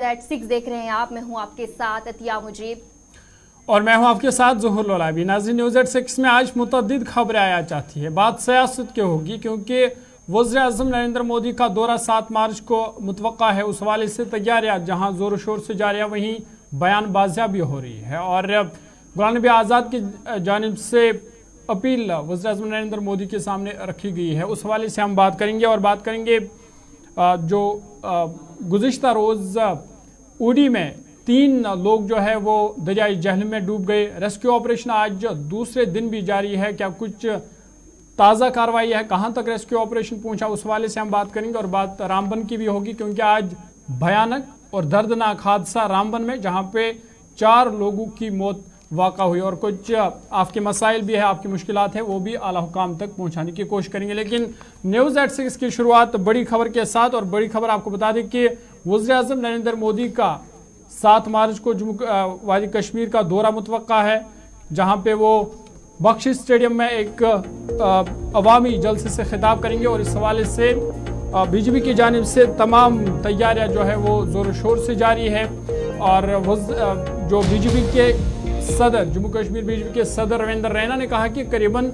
Z6 देख रहे हैं आप। मैं हूं आपके साथ अतिया मुजीब और मैं हूं आपके साथ ज़ुहूर लोलाबी। नाज़रीन, न्यूज़ Z6 में आज मुतअद्दिद खबरें आया चाहती है। बात सियासत की होगी क्योंकि वज़ीर-ए-आज़म नरेंद्र मोदी का दौरा 7 मार्च को मुतवक्का है। उस हवाले से तैयारियाँ जहां ज़ोर शोर से जारी है, वहीं बयानबाजियाँ भी हो रही है। और गुलाम नबी आज़ाद की जानिब से अपील वज़ीर-ए-आज़म नरेंद्र मोदी के सामने रखी गई है। उस हवाले से हम बात करेंगे और बात करेंगे जो गुज़िश्ता रोज़ उड़ी में 3 लोग जो है वो दरियाई जहलम में डूब गए। रेस्क्यू ऑपरेशन आज दूसरे दिन भी जारी है। क्या कुछ ताज़ा कार्रवाई है, कहां तक रेस्क्यू ऑपरेशन पहुंचा, उस वाले से हम बात करेंगे। और बात रामबन की भी होगी क्योंकि आज भयानक और दर्दनाक हादसा रामबन में, जहां पे 4 लोगों की मौत वाक़ा हुई। और कुछ आपके मसाइल भी है, आपकी मुश्किलात है, वो भी आला हुकाम तक पहुंचाने की कोशिश करेंगे। लेकिन न्यूज़ Z6 की शुरुआत बड़ी खबर के साथ। और बड़ी खबर आपको बता दें कि वज़ीर-ए-आज़म नरेंद्र मोदी का 7 मार्च को वादी कश्मीर का दौरा मुतवक्का है, जहां पे वो बख्शी स्टेडियम में एक अवामी जलसे से खिताब करेंगे। और इस हवाले से बीजेपी की जानिब से तमाम तैयारियां जो है वो ज़ोर शोर से जारी है। और जो बीजेपी के सदर, जम्मू कश्मीर बीजेपी के सदर रविंदर रैना ने कहा कि करीबन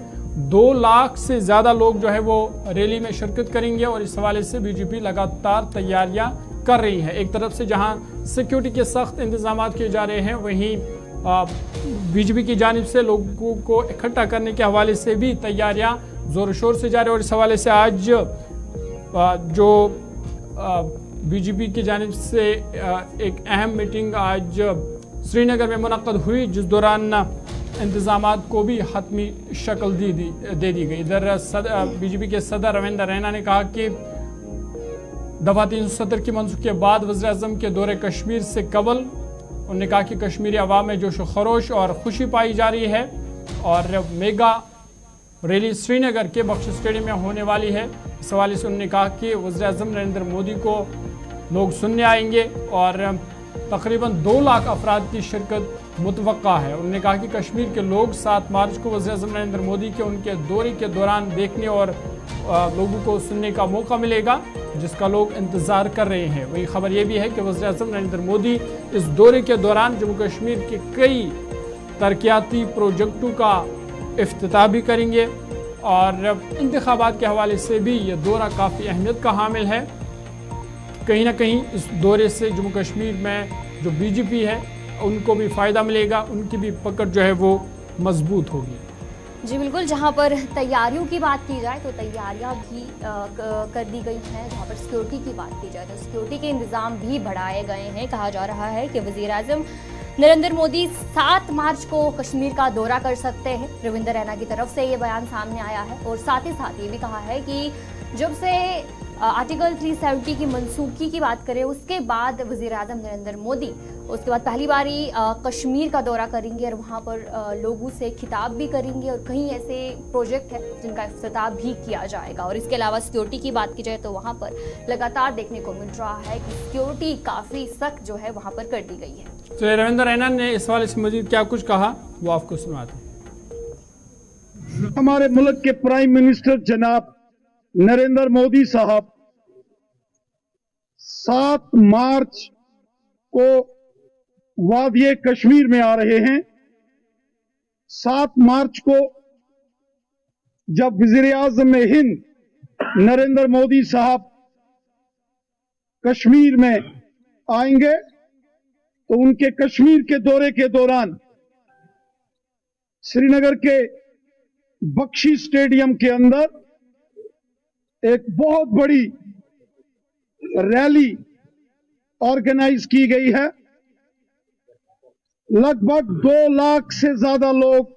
2 लाख से ज़्यादा लोग जो है वो रैली में शिरकत करेंगे। और इस हवाले से बीजेपी लगातार तैयारियां कर रही है। एक तरफ से जहां सिक्योरिटी के सख्त इंतजाम किए जा रहे हैं, वहीं बीजेपी की जानिब से लोगों को इकट्ठा करने के हवाले से भी तैयारियां जोर शोर से जारी है। और इस हवाले से आज जो बीजेपी की जानिब से एक अहम मीटिंग आज श्रीनगर में मुनक्कद हुई, जिस दौरान इंतजामात को भी हतमी शक्ल दे दी गई। इधर बीजेपी के सदर रविंदर रैना ने कहा कि दफा 370 की मंजूरी के बाद वज़ीर-ए-आज़म के दौरे कश्मीर से कबल उन्होंने कहा कि कश्मीरी अवाम में जोश खरोश और खुशी पाई जा रही है। और मेगा रैली श्रीनगर के बख्शी स्टेडियम में होने वाली है। इस हवाले से उन्होंने कहा कि वज़ीर-ए-आज़म नरेंद्र मोदी को लोग सुनने आएंगे और तकरीबन 2 लाख अफराद की शिरकत मुतवक्का है। उन्होंने कहा कि कश्मीर के लोग 7 मार्च को वज़ीर-ए-आज़म नरेंद्र मोदी के उनके दौरे के दौरान देखने और लोगों को सुनने का मौका मिलेगा, जिसका लोग इंतज़ार कर रहे हैं। वही खबर यह भी है कि वज़ीर-ए-आज़म नरेंद्र मोदी इस दौरे के दौरान जम्मू कश्मीर के कई तरक्याती प्रोजेक्टों का इफ्तिताह भी करेंगे। और इंतखाबात के हवाले से भी ये दौरा काफ़ी अहमियत का हामिल है। कहीं ना कहीं इस दौरे से जम्मू कश्मीर में जो बीजेपी है उनको भी फ़ायदा मिलेगा, उनकी भी पकड़ जो है वो मजबूत होगी। जी बिल्कुल। जहां पर तैयारियों की बात की जाए तो तैयारियां भी कर दी गई हैं। जहां पर सिक्योरिटी की बात की जाए तो सिक्योरिटी के इंतजाम भी बढ़ाए गए हैं। कहा जा रहा है कि वज़ीर-ए-आज़म नरेंद्र मोदी 7 मार्च को कश्मीर का दौरा कर सकते हैं। रविंदर रैना की तरफ से ये बयान सामने आया है। और साथ ही साथ ये भी कहा है कि जब से आर्टिकल 370 की मनसूखी की बात करें, उसके बाद वज़ीर-ए-आज़म नरेंद्र मोदी उसके बाद पहली बारी कश्मीर का दौरा करेंगे और वहाँ पर लोगों से खिताब भी करेंगे। और कहीं ऐसे प्रोजेक्ट है जिनका इफ्तिताह भी किया जाएगा। और इसके अलावा सिक्योरिटी की बात की जाए तो वहाँ पर लगातार देखने को मिल रहा है कि सिक्योरिटी काफ़ी सख्त जो है वहाँ पर कर दी गई है। तो रविंदर रैना ने इस वाले से मजीद क्या कुछ कहा, वो आपको सुनाते हैं। हमारे मुल्क के प्राइम मिनिस्टर जनाब नरेंद्र मोदी साहब 7 मार्च को वादिये कश्मीर में आ रहे हैं। 7 मार्च को जब वज़ीर-ए-आज़म हिंद नरेंद्र मोदी साहब कश्मीर में आएंगे तो उनके कश्मीर के दौरे के दौरान श्रीनगर के बख्शी स्टेडियम के अंदर एक बहुत बड़ी रैली ऑर्गेनाइज की गई है। लगभग 2 लाख से ज्यादा लोग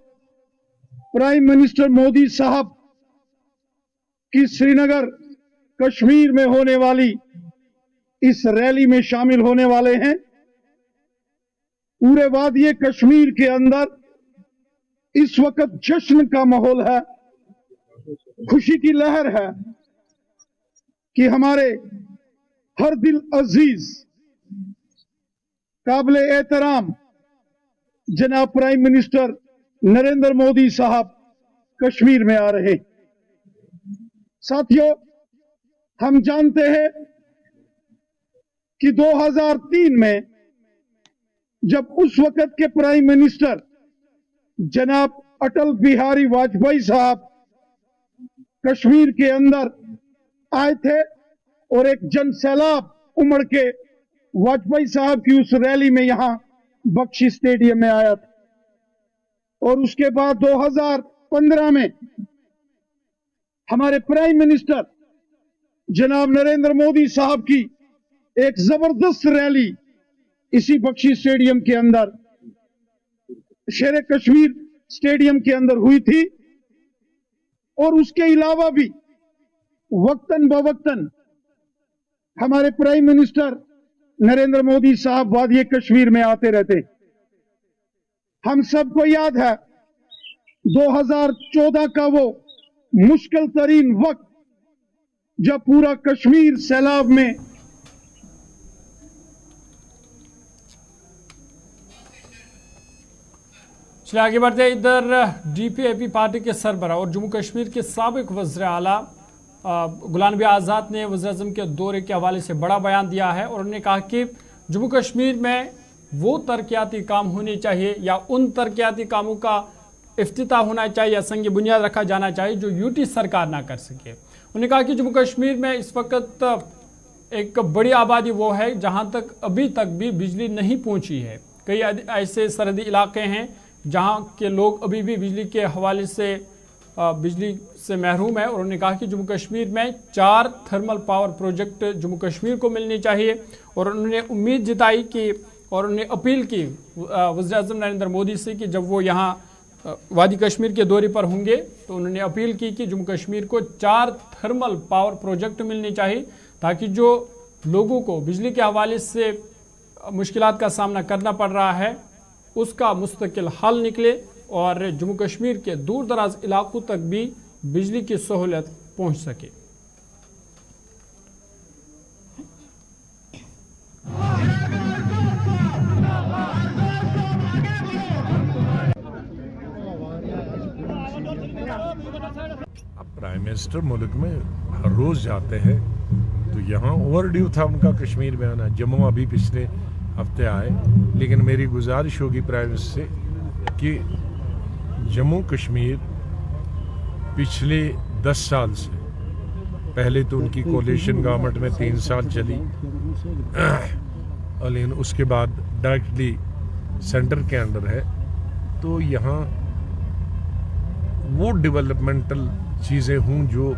प्राइम मिनिस्टर मोदी साहब की श्रीनगर कश्मीर में होने वाली इस रैली में शामिल होने वाले हैं। पूरे वादिये कश्मीर के अंदर इस वक्त जश्न का माहौल है, खुशी की लहर है कि हमारे हर दिल अजीज काबिल एहतराम जनाब प्राइम मिनिस्टर नरेंद्र मोदी साहब कश्मीर में आ रहे। साथियों, हम जानते हैं कि 2003 में जब उस वक्त के प्राइम मिनिस्टर जनाब अटल बिहारी वाजपेयी साहब कश्मीर के अंदर आए थे और एक जन सैलाब उमड़ के वाजपेयी साहब की उस रैली में यहां बख्शी स्टेडियम में आया था, और उसके बाद 2015 में हमारे प्राइम मिनिस्टर जनाब नरेंद्र मोदी साहब की एक जबरदस्त रैली इसी बख्शी स्टेडियम के अंदर, शेर कश्मीर स्टेडियम के अंदर हुई थी। और उसके अलावा भी वक्तन बवक्तन हमारे प्राइम मिनिस्टर नरेंद्र मोदी साहब वादी कश्मीर में आते रहते। हम सबको याद है 2014 का वो मुश्किल तरीन वक्त जब पूरा कश्मीर सैलाब में चलिए आगे बढ़ते हैं। इधर डीपीएपी पार्टी के सरबराह और जम्मू कश्मीर के साबिक वज़ीर आला गुलाम नबी आज़ाद ने वज़ीर-ए-आज़म के दौरे के हवाले से बड़ा बयान दिया है और उन्होंने कहा कि जम्मू कश्मीर में वो तरक्याती काम होने चाहिए या उन तरक्याती कामों का इफ्तिताह होना चाहिए या संग बुनियाद रखा जाना चाहिए जो यूटी सरकार ना कर सके। उन्होंने कहा कि जम्मू कश्मीर में इस वक्त एक बड़ी आबादी वो है जहाँ तक अभी तक भी बिजली नहीं पहुँची है। कई ऐसे सरहदी इलाके हैं जहाँ के लोग अभी भी बिजली के हवाले से बिजली से महरूम है। और उन्होंने कहा कि जम्मू कश्मीर में 4 thermal power project Jammu Kashmir को मिलने चाहिए। और उन्होंने उम्मीद जताई कि और उन्होंने अपील की वज़ीर-ए-आज़म नरेंद्र मोदी से कि जब वो यहाँ वादी कश्मीर के दौरे पर होंगे तो उन्होंने अपील की कि जम्मू कश्मीर को 4 थर्मल पावर प्रोजेक्ट मिलने चाहिए ताकि जो लोगों को बिजली के हवाले से मुश्किलात का सामना करना पड़ रहा है उसका मुस्तकिल हल निकले और जम्मू कश्मीर के दूर दराज इलाकों तक भी बिजली की सहूलत पहुंच सके। अब प्राइम मिनिस्टर मुल्क में हर रोज जाते हैं तो यहाँ ओवरड्यू था उनका कश्मीर में आना। जम्मू अभी पिछले हफ्ते आए, लेकिन मेरी गुजारिश होगी प्राइम मिनिस्टर से कि जम्मू कश्मीर पिछले 10 साल से, पहले तो उनकी कोalition गवर्नमेंट में 3 साल चली लेकिन उसके बाद डायरेक्टली सेंटर के अंडर है, तो यहाँ वो डेवलपमेंटल चीज़ें हों जो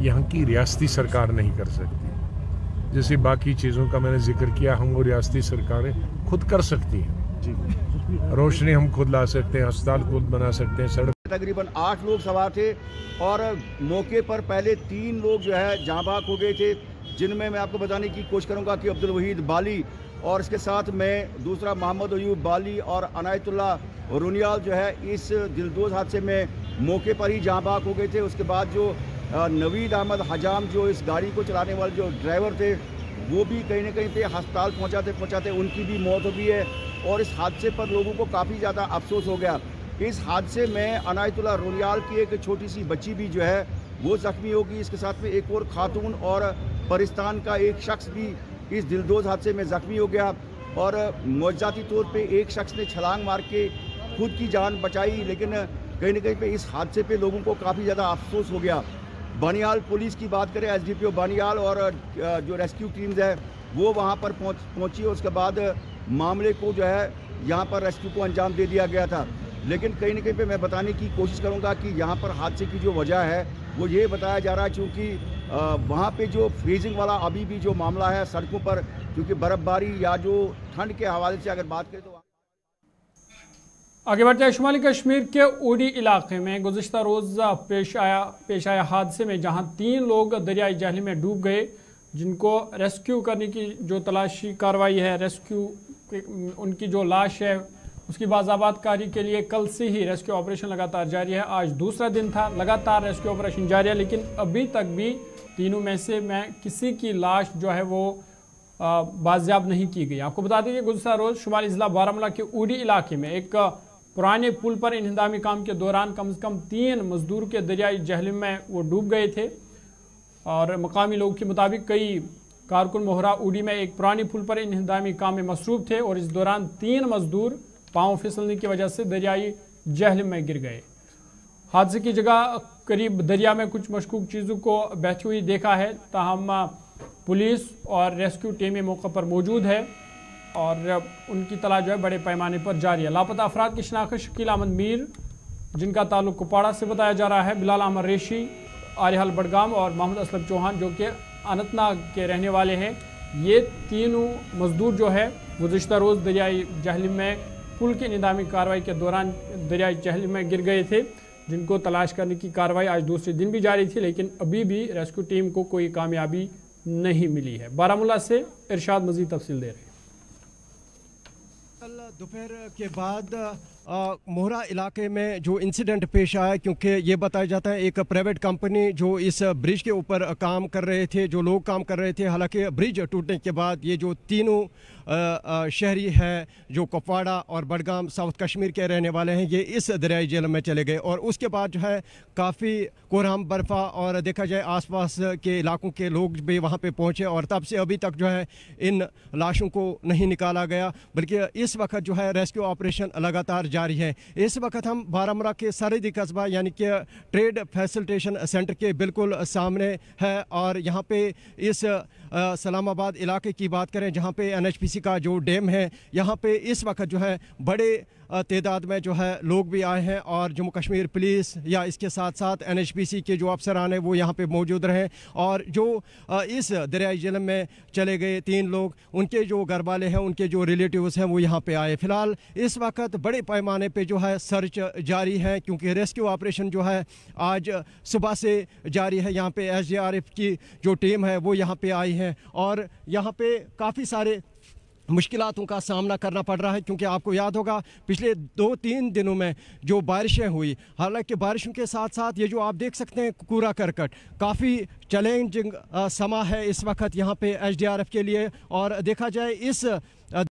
यहाँ की रियासती सरकार नहीं कर सकती। जैसे बाकी चीज़ों का मैंने जिक्र किया, हम वो रियासती सरकारें खुद कर सकती हैं। रोशनी हम खुद ला सकते हैं, अस्पताल खुद बना सकते हैं, सड़क। तकरीबन 8 लोग सवार थे और मौके पर पहले 3 लोग जो है जाँ बाक हो गए थे, जिनमें मैं आपको बताने की कोशिश करूंगा कि अब्दुल वहीद बाली और इसके साथ में दूसरा मोहम्मद अयूब बाली और अनायतुल्ला रुनियाल जो है इस दिलदोज हादसे में मौके पर ही जाँ बाक हो गए थे। उसके बाद जो नवीद अहमद हजाम जो इस गाड़ी को चलाने वाले जो ड्राइवर थे वो भी कहीं ना कहीं पे अस्पताल पहुंचाते उनकी भी मौत हो गई है। और इस हादसे पर लोगों को काफ़ी ज़्यादा अफसोस हो गया। इस हादसे में अनायतुल्ला रुनियाल की एक छोटी सी बच्ची भी जो है वो ज़ख्मी होगी। इसके साथ में एक और खातून और पाकिस्तान का एक शख्स भी इस दिलदोज हादसे में ज़ख्मी हो गया। और मौजूदाती तौर पे एक शख्स ने छलांग मार के खुद की जान बचाई, लेकिन कहीं ना कहीं पे इस हादसे पे लोगों को काफ़ी ज़्यादा अफसोस हो गया। बानियाल पुलिस की बात करें, SDPO बानियाल और जो रेस्क्यू टीम्स है वो वहाँ पर पहुँची। उसके बाद मामले को जो है यहाँ पर रेस्क्यू को अंजाम दे दिया गया था। लेकिन कहीं ना कहीं पे मैं बताने की कोशिश करूँगा कि यहाँ पर हादसे की जो वजह है वो ये बताया जा रहा है क्योंकि वहाँ पे जो फ्रीजिंग वाला अभी भी जो मामला है सड़कों पर, क्योंकि बर्फबारी या जो ठंड के हवाले से अगर बात करें तो। आगे बढ़ते हैं। शुमाली कश्मीर के ओडी इलाके में गुज़िश्ता रोज़ पेश आया हादसे में जहां 3 लोग दरियाई जहली में डूब गए, जिनको रेस्क्यू करने की जो तलाशी कार्रवाई है, रेस्क्यू उनकी जो लाश है उसकी बाज़ाबातकारी के लिए कल से ही रेस्क्यू ऑपरेशन लगातार जारी है। आज दूसरा दिन था, लगातार रेस्क्यू ऑपरेशन जारी है, लेकिन अभी तक भी तीनों में से किसी की लाश जो है वो बाजियाब नहीं की गई। आपको बता दें कि गुज़िश्ता रोज़ शुमाली ज़िला बारामूला के ओडी इलाके में एक पुराने पुल पर इंहदामी काम के दौरान कम से कम 3 मजदूर के दरियाई जहलम में वो डूब गए थे और मकामी लोगों के मुताबिक कई कारकुन मोहरा उडी में एक पुरानी पुल पर इंहदामी काम में मसरूफ थे और इस दौरान 3 मजदूर पांव फिसलने की वजह से दरियाई जहलम में गिर गए। हादसे की जगह करीब दरिया में कुछ मशकूक चीज़ों को बहती हुई देखा है, ताहम पुलिस और रेस्क्यू टीमें मौके पर मौजूद है और उनकी तलाश जो है बड़े पैमाने पर जारी है। लापता अफराद की शनाख्त शकील अहमद मीर, जिनका ताल्लुक कुपवाड़ा से बताया जा रहा है, बिलाल अहमद रेशी, आरिहाल बडगाम और मोहम्मद असलम चौहान जो कि अनंतनाग के रहने वाले हैं। ये तीनों मजदूर जो है गुज़िश्ता रोज़ दरियाई जहलम में पुल की निदामी कार्रवाई के दौरान दरियाई जहलम में गिर गए थे, जिनको तलाश करने की कार्रवाई आज दूसरे दिन भी जारी थी, लेकिन अभी भी रेस्क्यू टीम को कोई कामयाबी नहीं मिली है। बारामूला से इरशाद मजीद तफसील दे रहे हैं। कल दोपहर के बाद मोहरा इलाके में जो इंसिडेंट पेश आया, क्योंकि ये बताया जाता है एक प्राइवेट कंपनी जो इस ब्रिज के ऊपर काम कर रहे थे, जो लोग काम कर रहे थे, हालांकि ब्रिज टूटने के बाद ये जो तीनों शहरी हैं जो कुपवाड़ा और बडगाम साउथ कश्मीर के रहने वाले हैं, ये इस दरियाई जेल में चले गए और उसके बाद जो है काफ़ी कोहराम बर्फा और देखा जाए आसपास के इलाकों के लोग भी वहाँ पे पहुँचे और तब से अभी तक जो है इन लाशों को नहीं निकाला गया, बल्कि इस वक्त जो है रेस्क्यू ऑपरेशन लगातार जारी है। इस वक्त हम बारामूला के सरहदी कस्बा यानी कि ट्रेड फैसिलिटेशन सेंटर के बिल्कुल सामने है और यहाँ पे इस सलामाबाद इलाके की बात करें जहाँ पे NHPC का जो डैम है, यहाँ पे इस वक्त जो है बड़े तादाद में जो है लोग भी आए हैं और जम्मू कश्मीर पुलिस या इसके साथ साथ NHPC के जो अफसरान हैं वो यहाँ पे मौजूद रहे और जो इस दरियाई जेल में चले गए 3 लोग, उनके जो घर वाले हैं, उनके जो रिलेटिव्स हैं वो यहाँ पे आए। फिलहाल इस वक्त बड़े पैमाने पे जो है सर्च जारी है, क्योंकि रेस्क्यू ऑपरेशन जो है आज सुबह से जारी है। यहाँ पे SDRF की जो टीम है वो यहाँ पे आई है और यहाँ पे काफ़ी सारे मुश्किलातों का सामना करना पड़ रहा है, क्योंकि आपको याद होगा पिछले 2-3 दिनों में जो बारिशें हुई, हालांकि बारिशों के साथ साथ ये जो आप देख सकते हैं कूड़ा करकट, काफ़ी चैलेंजिंग समा है इस वक्त यहाँ पे SDRF के लिए। और देखा जाए इस